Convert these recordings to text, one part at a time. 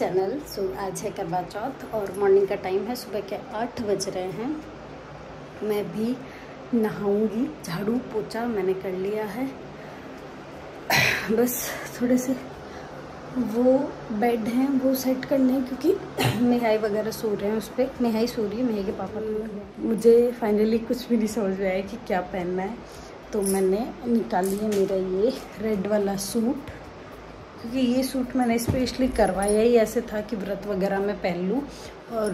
Channel. सो आज है करवा चौथ और मॉर्निंग का टाइम है, सुबह के 8 बज रहे हैं। मैं भी नहाऊंगी, झाड़ू पोछा मैंने कर लिया है। बस थोड़े से वो बेड हैं वो सेट करने हैं क्योंकि मेहाई वगैरह सो रहे हैं उस पर। मेहाई सो रही है, मेहाई के पापा। मुझे फाइनली कुछ भी नहीं समझ में आया कि क्या पहनना है, तो मैंने निकाल लिया मेरा ये रेड वाला सूट, क्योंकि ये सूट मैंने स्पेशली करवाया ही ऐसे था कि व्रत वगैरह में पहन लूँ। और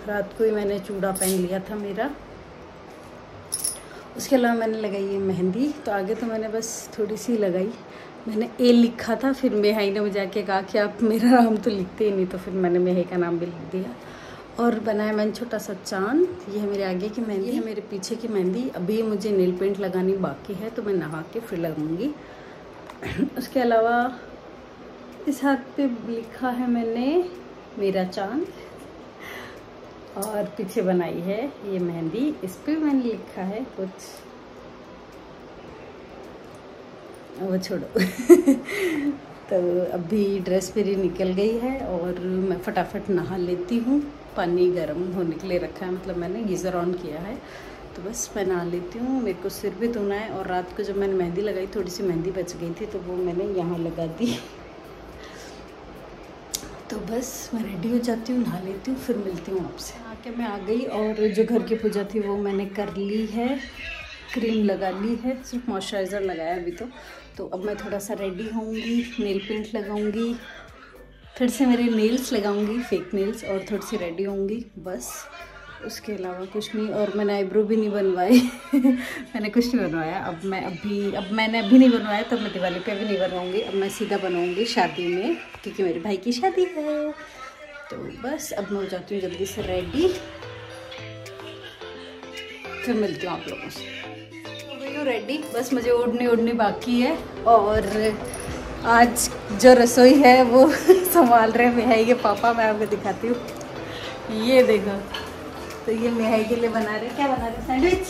रात को ही मैंने चूड़ा पहन लिया था मेरा। उसके अलावा मैंने लगाई है मेहंदी, तो आगे तो मैंने बस थोड़ी सी लगाई। मैंने ए लिखा था, फिर मेहाई ने मुझे आके कहा कि आप मेरा नाम तो लिखते ही नहीं, तो फिर मैंने मेहाई का नाम भी लिख दिया। और बनाया मैंने छोटा सा चांद। ये है मेरे आगे की मेहंदी, है मेरे पीछे की मेहंदी। अभी मुझे नेल पेंट लगानी बाकी है, तो मैं नहा के फिर लगाऊंगी। उसके अलावा इस हाथ पे लिखा है मैंने मेरा चांद, और पीछे बनाई है ये मेहंदी, इस पे मैंने लिखा है कुछ, वो छोड़ो। तो अभी ड्रेस मेरी निकल गई है और मैं फटाफट नहा लेती हूँ। पानी गर्म होने के लिए रखा है, मतलब मैंने गीज़र ऑन किया है, तो बस मैं नहा लेती हूँ। मेरे को सिर भी धोना है, और रात को जब मैंने मेहंदी लगाई थोड़ी सी मेहंदी बच गई थी, तो वो मैंने यहाँ लगा दी। तो बस मैं रेडी हो जाती हूँ, नहा लेती हूँ, फिर मिलती हूँ आपसे। आके मैं आ गई और जो घर की पूजा थी वो मैंने कर ली है, क्रीम लगा ली है, सिर्फ मॉइस्चराइज़र लगाया अभी तो अब मैं थोड़ा सा रेडी होंगी, नेल पेंट लगाऊंगी, फिर से मेरे नेल्स लगाऊंगी, फेक नेल्स, और थोड़ी सी रेडी होंगी, बस उसके अलावा कुछ नहीं। और मैंने आईब्रो भी नहीं बनवाए। मैंने कुछ नहीं बनवाया। अब मैंने अभी नहीं बनवाया, तो मैं दिवाली पे भी नहीं बनवाऊंगी। अब मैं सीधा बनवाऊंगी शादी में, क्योंकि मेरे भाई की शादी है। तो बस अब मैं हो जाती हूँ जल्दी से रेडी, फिर मिलती हूँ आप लोगों से। हो गई हूँ रेडी, बस मुझे ओढ़नी बाकी है। और आज जो रसोई है वो संभाल रहे हैं मेहाई के पापा। मैं आपको दिखाती हूँ, ये देखो। तो ये मेहाई के लिए बना रहे, क्या बना रहे, सैंडविच।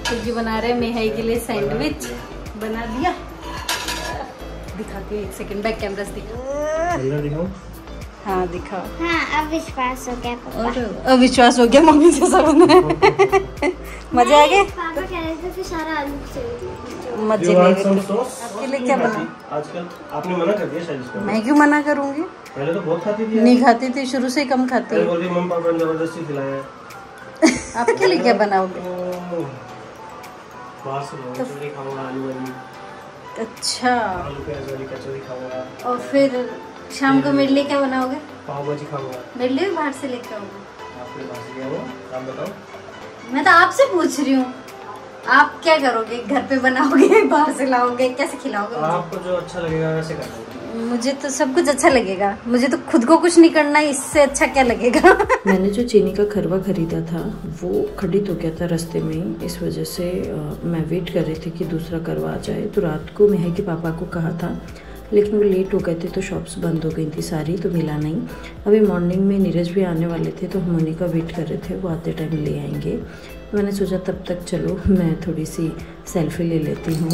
तो ये बना रहे मेहाई के लिए सैंडविच, बना दिया। दिखाती हूँ, एक सेकंड, बैक कैमरा से दिखाओ। हाँ दिखाओ। हाँ, अब विश्वास हो गया पापा। और अब विश्वास हो गया, मम्मी जैसा बना है। मजा आ गया। पापा कह रहे थे कि सारा आलू चाहिए। मजे ले रहे थे। आपके लिए क्या बना? आजकल आपने मना कर दिया शायद इसको। मैं क्यों मना करूँगी? पहले तो बहुत खाती थी। नहीं खाती थी, शुरू से ही कम खाती हूँ। बोल रही मम्मी पापा ने जबरदस्ती खिलाया। आपके लिए क्या बनाओगे? कचौरी खाऊंगा, आलू वाली। अच्छा, आलू प्याज वाली कचौरी खाऊंगा। और फिर शाम को मेरे लिए क्या बनाओगे? पाव भाजी खाऊंगा। मेरे लिए बाहर से लेकर आऊंगा। आपके पास गया वो, आप बताओ। मैं तो आपसे पूछ रही हूँ, आप क्या करोगे? घर पे बनाओगे, बाहर से लाओगे, कैसे खिलाओगे? आपको जो अच्छा लगेगा वैसे करना। मुझे तो सब कुछ अच्छा लगेगा, मुझे तो खुद को कुछ नहीं करना, इससे अच्छा क्या लगेगा? मैंने जो चीनी का खरवा खरीदा था वो खरीद हो गया था रास्ते में ही, इस वजह से मैं वेट कर रही थी कि दूसरा करवा आ जाए। तो रात को मेहाई के पापा को कहा था, लेकिन वो लेट हो गए थे, तो शॉप्स बंद हो गई थी सारी, तो मिला नहीं। अभी मॉर्निंग में नीरज भी आने वाले थे, तो हम उन्हीं का वेट कर रहे थे, वो आते टाइम ले आएंगे। मैंने सोचा तब तक चलो मैं थोड़ी सी सेल्फी ले लेती हूँ।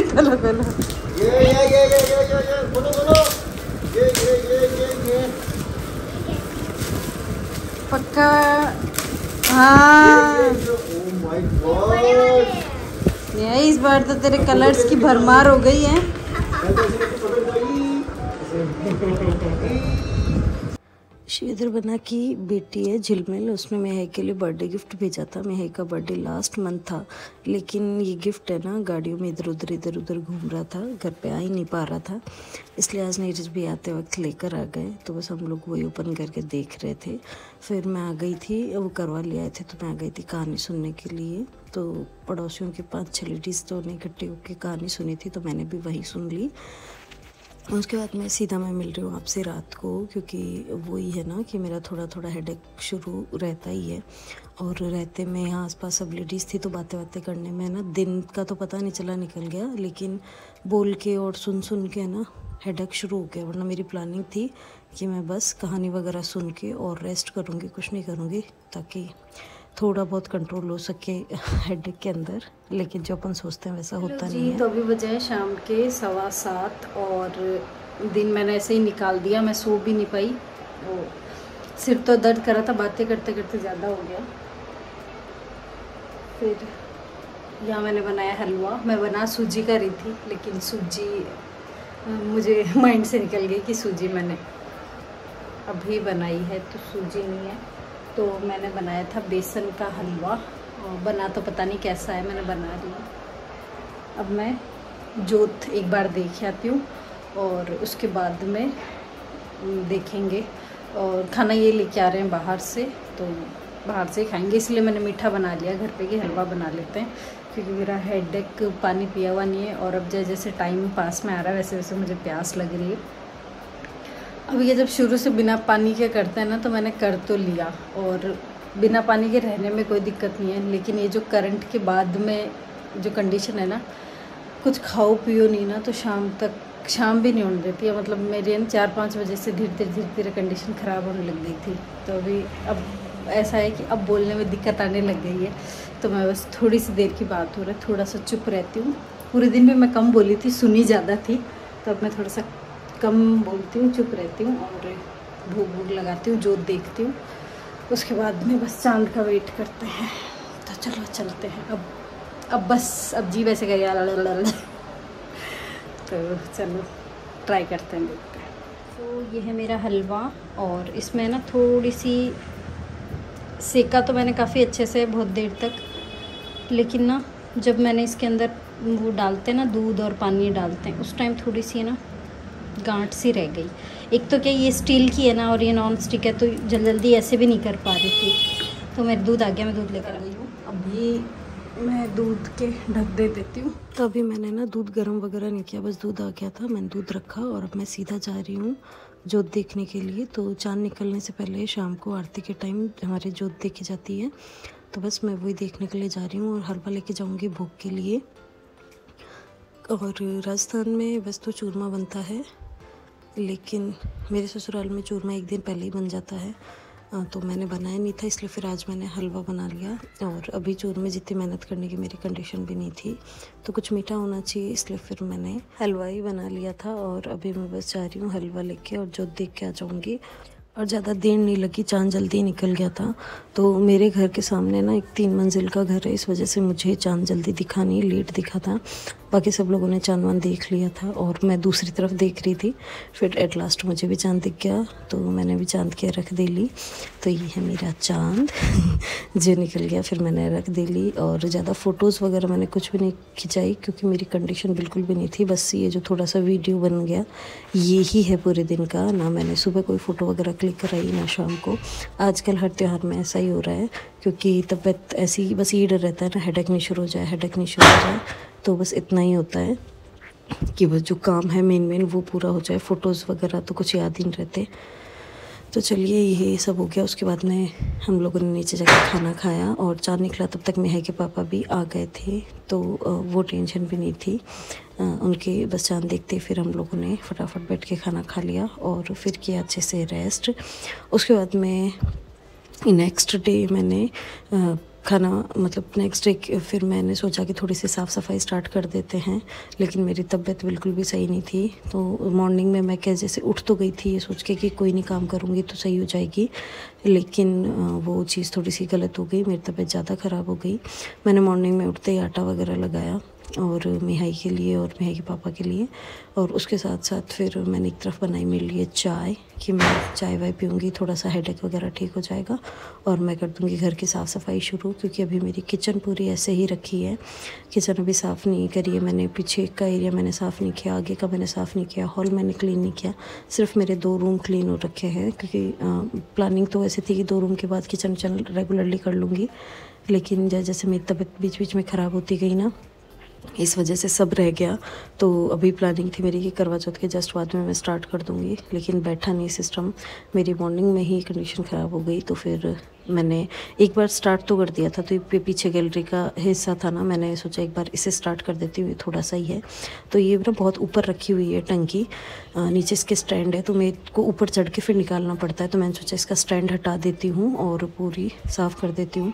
चलो चलो, पक्का। हाँ, इस बार तो तेरे कलर्स की भरमार हो गई है। श्रीधर बना की बेटी है झिलमिल, उसने मेहाई के लिए बर्थडे गिफ्ट भेजा था। मेहाई का बर्थडे लास्ट मंथ था, लेकिन ये गिफ्ट है ना गाड़ियों में इधर उधर घूम रहा था, घर पे आ ही नहीं पा रहा था, इसलिए आज नीरज भी आते वक्त लेकर आ गए। तो बस हम लोग वही ओपन करके देख रहे थे। फिर मैं आ गई थी, वो करवा ले आए थे, तो मैं आ गई थी कहानी सुनने के लिए। तो पड़ोसियों के 5-6 लेडीज़ तो ने इकट्ठे होकर कहानी सुनी थी, तो मैंने भी वही सुन ली। उसके बाद मैं मिल रही हूँ आपसे रात को, क्योंकि वही है ना कि मेरा थोड़ा हेडेक शुरू रहता ही है। और रहते में यहाँ आसपास सब लेडीज़ थी, तो बातें करने में ना दिन का तो पता नहीं चला, निकल गया। लेकिन बोल के और सुन के ना हेडेक शुरू हो गया। वरना मेरी प्लानिंग थी कि मैं बस कहानी वगैरह सुन के और रेस्ट करूँगी, कुछ नहीं करूँगी, ताकि थोड़ा बहुत कंट्रोल हो सके हेडेक के अंदर, लेकिन जो अपन सोचते हैं वैसा होता नहीं है। तो अभी बजे हैं शाम के 7:15 और दिन मैंने ऐसे ही निकाल दिया, मैं सो भी नहीं पाई। वो सिर तो दर्द कर रहा था, बातें करते करते ज़्यादा हो गया। फिर यहाँ मैंने बनाया हलवा। मैं बना सूजी का रही थी, लेकिन सूजी मुझे माइंड से निकल गई कि सूजी मैंने अभी बनाई है तो सूजी नहीं है। तो मैंने बनाया था बेसन का हलवा, और बना तो पता नहीं कैसा है, मैंने बना लिया। अब मैं जोत एक बार देख आती हूँ और उसके बाद में देखेंगे। और खाना ये लेके आ रहे हैं बाहर से, तो बाहर से खाएंगे, इसलिए मैंने मीठा बना लिया। घर पे कि हलवा बना लेते हैं, क्योंकि मेरा हेडेक पानी पिया हुआ नहीं है। और अब जैसे टाइम पास में आ रहा है वैसे वैसे मुझे प्यास लग रही है। अब ये जब शुरू से बिना पानी के करते हैं ना, तो मैंने कर तो लिया और बिना पानी के रहने में कोई दिक्कत नहीं है। लेकिन ये जो करंट के बाद में जो कंडीशन है ना, कुछ खाओ पियो नहीं ना, तो शाम भी नहीं होने देती है। मतलब मेरे 4-5 बजे से धीरे धीरे कंडीशन ख़राब होने लग गई थी। तो अभी अब ऐसा है कि अब बोलने में दिक्कत आने लग गई है। तो मैं बस थोड़ी सी देर की बात हो रहा है, थोड़ा सा चुप रहती हूँ। पूरे दिन में मैं कम बोली थी, सुनी ज़्यादा थी, तो अब मैं थोड़ा सा कम बोलती हूँ, चुप रहती हूँ और भूख लगाती हूँ, जोत देखती हूँ। उसके बाद में बस चांद का वेट करते हैं। तो चलो चलते हैं अब जी वैसे करिए तो चलो ट्राई करते हैं, देखते हैं। तो ये है मेरा हलवा और इसमें ना थोड़ी सी सेका तो मैंने काफ़ी अच्छे से बहुत देर तक, लेकिन ना जब मैंने इसके अंदर वो डालते हैं ना, दूध और पानी डालते हैं, उस टाइम थोड़ी सी ना गांठ सी रह गई। एक तो क्या ये स्टील की है ना और ये नॉन स्टिक है, तो जल्दी ऐसे भी नहीं कर पा रही थी। तो मेरा दूध आ गया, मैं दूध लेकर आ गई हूँ। अभी मैं दूध के ढक दे देती हूँ। तो अभी मैंने ना दूध गर्म वगैरह नहीं किया, बस दूध आ गया था, मैंने दूध रखा और अब मैं सीधा जा रही हूँ जोत देखने के लिए। तो चांद निकलने से पहले शाम को आरती के टाइम हमारी जोत देखी जाती है, तो बस मैं वही देखने के लिए जा रही हूँ और हलवा लेके जाऊँगी भोग के लिए। और राजस्थान में वैसे तो चूरमा बनता है, लेकिन मेरे ससुराल में चूरमा एक दिन पहले ही बन जाता है, तो मैंने बनाया नहीं था, इसलिए फिर आज मैंने हलवा बना लिया। और अभी चूरमे जितनी मेहनत करने की मेरी कंडीशन भी नहीं थी, तो कुछ मीठा होना चाहिए, इसलिए फिर मैंने हलवा ही बना लिया था। और अभी मैं बस जा रही हूँ हलवा लेके और जोत देख के आ जाऊँगी। और ज़्यादा देर नहीं लगी, चांद जल्दी निकल गया था। तो मेरे घर के सामने ना एक 3 मंजिल का घर है, इस वजह से मुझे चांद जल्दी दिखा नहीं, लेट दिखा था। बाकी सब लोगों ने चांद वांद देख लिया था और मैं दूसरी तरफ देख रही थी। फिर एट लास्ट मुझे भी चांद दिख गया, तो मैंने भी चांद की रख दे ली। तो ये है मेरा चांद जो निकल गया, फिर मैंने रख दे ली। और ज़्यादा फ़ोटोज़ वगैरह मैंने कुछ भी नहीं खिंचाई, क्योंकि मेरी कंडीशन बिल्कुल भी नहीं थी। बस ये जो थोड़ा सा वीडियो बन गया ये ही है पूरे दिन का। ना मैंने सुबह कोई फ़ोटो वगैरह क्लिक कराई, ना शाम को। आजकल हर त्यौहार में ऐसा ही हो रहा है, क्योंकि तबीयत ऐसी, बस ये डर रहता है ना, हेडेक नहीं शुरू हो जाए, हेडेक नहीं शुरू हो जाए। तो बस इतना ही होता है कि बस जो काम है मेन वो पूरा हो जाए। फ़ोटोज़ वगैरह तो कुछ याद ही नहीं रहते। तो चलिए ये सब हो गया। उसके बाद में हम लोगों ने नीचे जाकर खाना खाया और चांद निकला तब तक मेहक के पापा भी आ गए थे, तो वो टेंशन भी नहीं थी उनके। बस चांद देखते फिर हम लोगों ने फटाफट बैठ के खाना खा लिया और फिर किया अच्छे से रेस्ट। उसके बाद में नेक्स्ट डे मैंने खाना, मतलब नेक्स्ट डे फिर मैंने सोचा कि थोड़ी सी साफ़ सफाई स्टार्ट कर देते हैं, लेकिन मेरी तबीयत बिल्कुल भी सही नहीं थी। तो मॉर्निंग में मैं कैसे जैसे उठ तो गई थी ये सोच के कि कोई नहीं, काम करूँगी तो सही हो जाएगी, लेकिन वो चीज़ थोड़ी सी गलत हो गई, मेरी तबीयत ज़्यादा ख़राब हो गई। मैंने मॉर्निंग में उठते ही आटा वगैरह लगाया और मिहाई के लिए और मिहाई के पापा के लिए, और उसके साथ साथ फिर मैंने एक तरफ बनाई मेरे लिए चाय कि मैं चाय वाय पीऊँगी, थोड़ा सा हेडेक वगैरह ठीक हो जाएगा और मैं कर दूँगी घर की साफ़ सफाई शुरू। क्योंकि अभी मेरी किचन पूरी ऐसे ही रखी है, किचन अभी साफ़ नहीं करी है मैंने। पीछे का एरिया मैंने साफ़ नहीं किया, आगे का मैंने साफ़ नहीं किया, हॉल मैंने क्लीन नहीं किया, सिर्फ मेरे 2 रूम क्लीन हो रखे हैं। क्योंकि प्लानिंग तो ऐसी थी कि 2 रूम के बाद किचन रेगुलरली कर लूँगी, लेकिन जैसे मेरी तबीयत बीच बीच में ख़राब होती गई ना, इस वजह से सब रह गया। तो अभी प्लानिंग थी मेरी कि करवा चौथ के जस्ट बाद में मैं स्टार्ट कर दूंगी, लेकिन बैठा नहीं सिस्टम। मेरी मॉर्निंग में ही कंडीशन ख़राब हो गई, तो फिर मैंने एक बार स्टार्ट तो कर दिया था, तो ये पीछे गैलरी का हिस्सा था ना, मैंने सोचा एक बार इसे स्टार्ट कर देती हूँ, थोड़ा सा ही है। तो ये ना बहुत ऊपर रखी हुई है टंकी, नीचे इसके स्टैंड है, तो मेरे को ऊपर चढ़ के फिर निकालना पड़ता है। तो मैंने सोचा इसका स्टैंड हटा देती हूँ और पूरी साफ़ कर देती हूँ,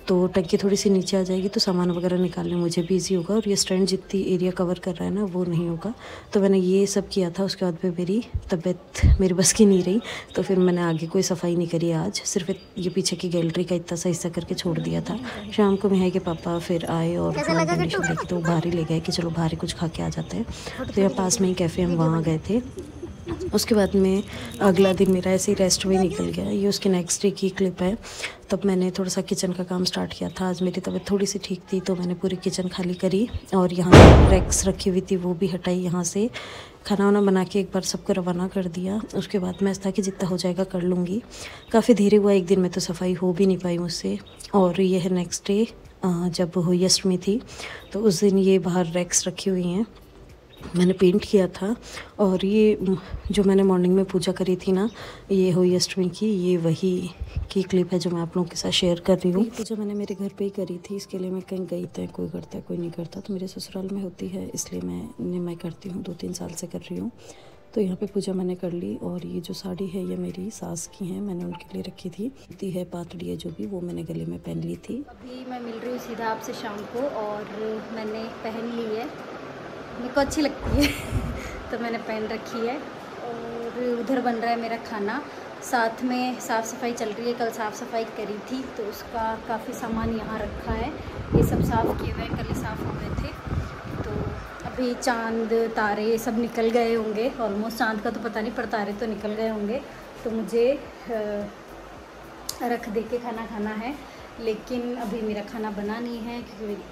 तो टंकी थोड़ी सी नीचे आ जाएगी, तो सामान वगैरह निकालने मुझे भी ईजी होगा और ये स्टैंड जितनी एरिया कवर कर रहा है ना वो नहीं होगा। तो मैंने ये सब किया था। उसके बाद में मेरी तबीयत मेरी बस की नहीं रही, तो फिर मैंने आगे कोई सफाई नहीं करी आज, सिर्फ ये पीछे की गैलरी का इतना सा हिस्सा करके छोड़ दिया था। शाम को मिहाई के पापा फिर आए और डोनेशन लेके, तो बाहर ही ले गए कि चलो बाहर ही कुछ खा के आ जाते हैं। तो यहाँ पास में ही कैफ़े, हम वहाँ गए थे। उसके बाद में अगला दिन मेरा ऐसे ही रेस्ट में निकल गया। ये उसके नेक्स्ट डे की क्लिप है। तब मैंने थोड़ा सा किचन का काम स्टार्ट किया था। आज मेरी तबीयत थोड़ी सी ठीक थी, तो मैंने पूरी किचन खाली करी और यहाँ रैक्स रखी हुई थी वो भी हटाई। यहाँ से खाना वाना बना के एक बार सबको रवाना कर दिया। उसके बाद मैं था कि जितना हो जाएगा कर लूँगी। काफ़ी धीरे हुआ, एक दिन में तो सफाई हो भी नहीं पाई मुझसे। और ये है नेक्स्ट डे, जब हुई अष्टमी थी, तो उस दिन ये बाहर रैक्स रखी हुई हैं, मैंने पेंट किया था। और ये जो मैंने मॉर्निंग में पूजा करी थी ना, ये हुई अष्टमी की, ये वही की क्लिप है जो मैं आप लोगों के साथ शेयर कर रही हूँ। पूजा मैंने मेरे घर पे ही करी थी, इसके लिए मैं कहीं गई थी, कोई करता है कोई नहीं करता, तो मेरे ससुराल में होती है, इसलिए मैं करती हूँ, 2-3 साल से कर रही हूँ। तो यहाँ पे पूजा मैंने कर ली। और ये जो साड़ी है ये मेरी सास की है, मैंने उनके लिए रखी थी, है पातड़ी है जो भी, वो मैंने गले में पहन ली थी। अभी मैं मिल रही हूँ सीधा आपसे शाम को, और मैंने पहन ली है, मेरे को अच्छी लगती है तो मैंने पहन रखी है। और उधर बन रहा है मेरा खाना, साथ में साफ़ सफाई चल रही है। कल साफ़ सफाई करी थी, तो उसका काफ़ी सामान यहाँ रखा है, ये सब साफ़ किए हुए हैं, कल ही साफ़ हो गए थे। तो अभी चांद तारे सब निकल गए होंगे ऑलमोस्ट, चांद का तो पता नहीं पर तारे तो निकल गए होंगे। तो मुझे रख दे के खाना है, लेकिन अभी मेरा खाना बना नहीं है क्योंकि मेरी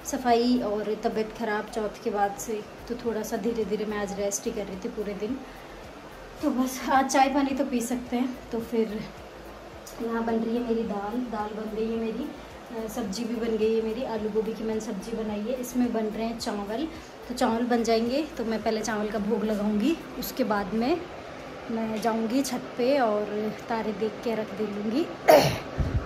सफाई और तबीयत ख़राब चौथ के बाद से, तो थोड़ा सा धीरे धीरे मैं आज रेस्ट ही कर रही थी पूरे दिन। तो बस आज चाय पानी तो पी सकते हैं। तो फिर यहाँ बन रही है मेरी दाल बन गई है मेरी, सब्जी भी बन गई है मेरी, आलू गोभी की मैंने सब्जी बनाई है। इसमें बन रहे हैं चावल, तो चावल बन जाएंगे तो मैं पहले चावल का भोग लगाऊंगी, उसके बाद में मैं जाऊंगी छत पे और तारे देख के रख दे लूँगी।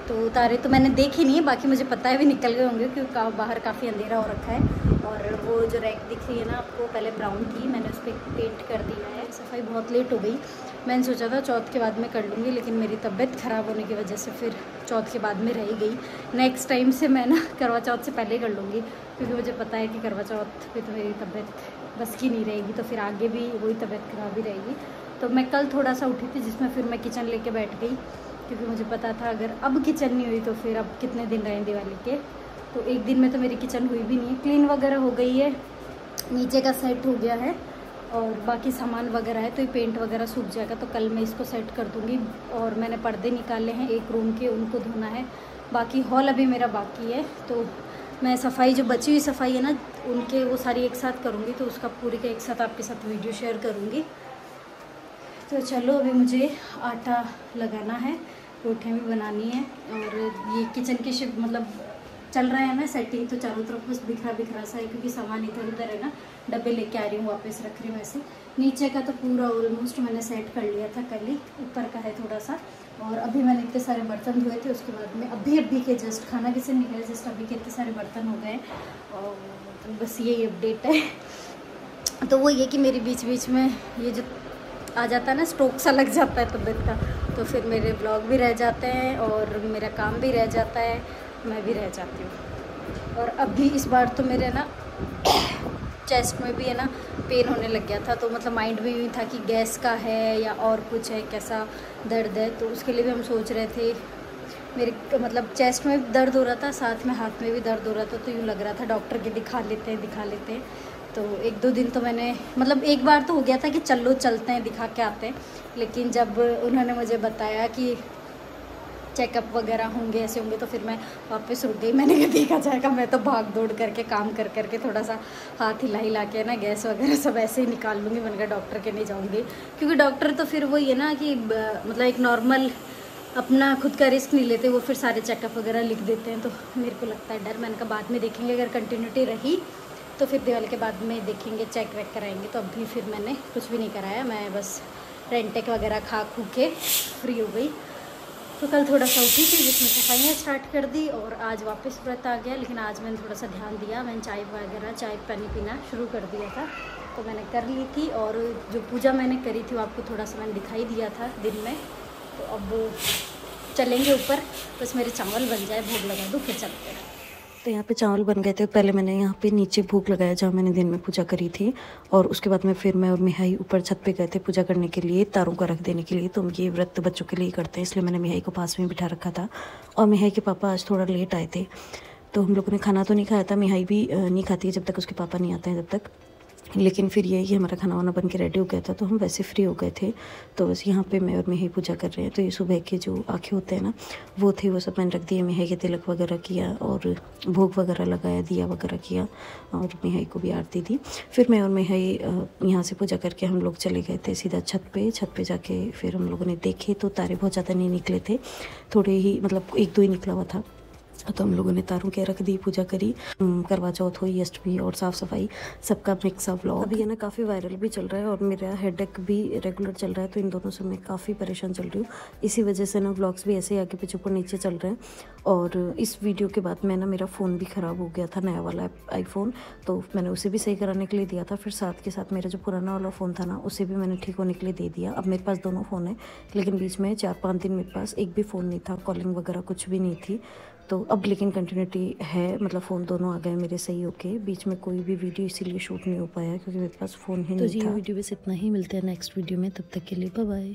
तो तारे तो मैंने देखे नहीं है, बाकी मुझे पता है भी निकल गए होंगे क्योंकि बाहर काफ़ी अंधेरा हो रखा है। और वो जो रैक दिख रही है ना आपको, पहले ब्राउन थी, मैंने उस पर पेंट कर दिया है। सफाई बहुत लेट हो गई, मैंने सोचा था चौथ के बाद में कर लूँगी, लेकिन मेरी तबीयत ख़राब होने की वजह से फिर चौथ के बाद में रह गई। नेक्स्ट टाइम से मैं ना करवा चौथ से पहले कर लूँगी, क्योंकि मुझे पता है कि करवा चौथ पे तो मेरी तबीयत बस की नहीं रहेगी, तो फिर आगे भी वही तबीयत ख़राब ही रहेगी। तो मैं कल थोड़ा सा उठी थी, जिसमें फिर मैं किचन लेके बैठ गई, क्योंकि मुझे पता था अगर अब किचन नहीं हुई तो फिर अब कितने दिन रहे दिवाली के। तो एक दिन में तो मेरी किचन हुई भी नहीं है। क्लीन वगैरह हो गई है, नीचे का सेट हो गया है और बाकी सामान वगैरह है, तो ये पेंट वगैरह सूख जाएगा, तो कल मैं इसको सेट कर दूँगी। और मैंने पर्दे निकाले हैं एक रूम के, उनको धोना है, बाकी हॉल अभी मेरा बाकी है। तो मैं सफाई जो बची हुई सफाई है ना उनके, वो सारी एक साथ करूँगी, तो उसका पूरी का एक साथ आपके साथ वीडियो शेयर करूँगी। तो चलो अभी मुझे आटा लगाना है, रोटियाँ भी बनानी है। और ये किचन की शिफ्ट मतलब चल रहा है ना सेटिंग, तो चारों तरफ बस बिखरा सा है, क्योंकि सामान इधर उधर है ना, डब्बे लेके आ रही हूँ, वापस रख रही हूँ ऐसे। नीचे का तो पूरा ऑलमोस्ट मैंने सेट कर लिया था कल ही, ऊपर का है थोड़ा सा। और अभी मैंने इतने सारे बर्तन धोए थे, उसके बाद में अभी के जस्ट खाना किचन निकले, जस्ट अभी के इतने सारे बर्तन हो गए। और बस यही अपडेट है। तो वो ये कि मेरी बीच बीच में ये जो आ जाता है ना, स्ट्रोक सा लग जाता है तबीयत का, तो फिर मेरे ब्लॉग भी रह जाते हैं और मेरा काम भी रह जाता है, मैं भी रह जाती हूँ। और अभी इस बार तो मेरे ना चेस्ट में भी है ना पेन होने लग गया था, तो मतलब माइंड में भी था कि गैस का है या और कुछ है, कैसा दर्द है, तो उसके लिए भी हम सोच रहे थे। मेरे मतलब चेस्ट में दर्द हो रहा था, साथ में हाथ में भी दर्द हो रहा था, तो यूँ लग रहा था डॉक्टर के दिखा लेते हैं। तो 1-2 दिन तो मैंने मतलब एक बार तो हो गया था कि चलो चलते हैं दिखा के आते हैं, लेकिन जब उन्होंने मुझे बताया कि चेकअप वगैरह होंगे ऐसे होंगे, तो फिर मैं वापस रुक गई। मैंने कहा देखा जाएगा, मैं तो भाग दौड़ करके काम कर करके थोड़ा सा हाथ हिला के ना गैस वगैरह सब ऐसे ही निकाल लूँगी। मैंने कहा डॉक्टर के नहीं जाऊँगी, क्योंकि डॉक्टर तो फिर वही है ना कि मतलब एक नॉर्मल अपना खुद का रिस्क नहीं लेते, वो फिर सारे चेकअप वगैरह लिख देते हैं, तो मेरे को लगता है डर। मैंने कहा बाद में देखेंगे, अगर कंटिन्यूटी रही तो फिर दिवाली के बाद में देखेंगे, चेक वेक कराएंगे। तो अभी फिर मैंने कुछ भी नहीं कराया, मैं बस रेंटेक वगैरह खा खू के फ्री हो गई। तो कल थोड़ा सा उठी थी जिसमें सफाइयाँ स्टार्ट कर दी और आज वापस व्रत आ गया। लेकिन आज मैंने थोड़ा सा ध्यान दिया, मैंने चाय पानी पीना शुरू कर दिया था तो मैंने कर ली थी। और जो पूजा मैंने करी थी वो आपको थोड़ा सा मैंने दिखाई दिया था दिन में। तो अब चलेंगे ऊपर, बस मेरे चावल बन जाए, भोग लगा दूँ, फिर चलते हैं। तो यहाँ पे चावल बन गए थे। पहले मैंने यहाँ पे नीचे भोग लगाया जहाँ मैंने दिन में पूजा करी थी, और उसके बाद में फिर मैं और मिहाई ऊपर छत पे गए थे पूजा करने के लिए, तारों का रख देने के लिए। तो ये व्रत बच्चों के लिए करते हैं, इसलिए मैंने मिहाई को पास में बिठा रखा था। और मिहाई के पापा आज थोड़ा लेट आए थे, तो हम लोगों ने खाना तो नहीं खाया था। मिहाई भी नहीं खाती है जब तक उसके पापा नहीं आते हैं जब तक। लेकिन फिर ये कि हमारा खाना वाना बन के रेडी हो गया था, तो हम वैसे फ्री हो गए थे। तो बस यहाँ पे मैं और मिहाई पूजा कर रहे हैं। तो ये सुबह के जो आँखें होते हैं ना, वो थे, वो सब मैंने रख दिए। मिहाई के तिलक वगैरह किया और भोग वगैरह लगाया, दिया वगैरह किया, और मिहाई को भी आरती दी। फिर मैं और मिहाई यहाँ से पूजा करके हम लोग चले गए थे सीधा छत पे जाके फिर हम लोगों ने देखे तो तारे बहुत ज़्यादा नहीं निकले थे, थोड़े ही, मतलब 1-2 ही निकला हुआ था। तो हम लोगों ने तारों के रख दी, पूजा करी, करवा चौथ हुई, अष्टमी और साफ़ सफाई सबका मिक्स अप व्लॉग अभी है ना काफ़ी वायरल भी चल रहा है, और मेरा हेडेक भी रेगुलर चल रहा है। तो इन दोनों से मैं काफ़ी परेशान चल रही हूँ। इसी वजह से ना व्लॉग्स भी ऐसे ही आगे पीछे ऊपर नीचे चल रहे हैं। और इस वीडियो के बाद मैं ना, मेरा फ़ोन भी ख़राब हो गया था, नया वाला आईफोन, तो मैंने उसे भी सही कराने के लिए दिया था। फिर साथ के साथ मेरा जो पुराना वाला फ़ोन था ना, उसे भी मैंने ठीक होने के लिए दे दिया। अब मेरे पास दोनों फ़ोन है, लेकिन बीच में 4-5 दिन मेरे पास एक भी फ़ोन नहीं था, कॉलिंग वगैरह कुछ भी नहीं थी। तो अब लेकिन कंटिन्यूटी है, मतलब फ़ोन दोनों आ गए मेरे सही होके। बीच में कोई भी वीडियो इसीलिए शूट नहीं हो पाया क्योंकि मेरे पास फ़ोन ही नहीं था। तो जी वीडियो बस इतना ही, मिलते हैं नेक्स्ट वीडियो में, तब तक के लिए बाय बाय।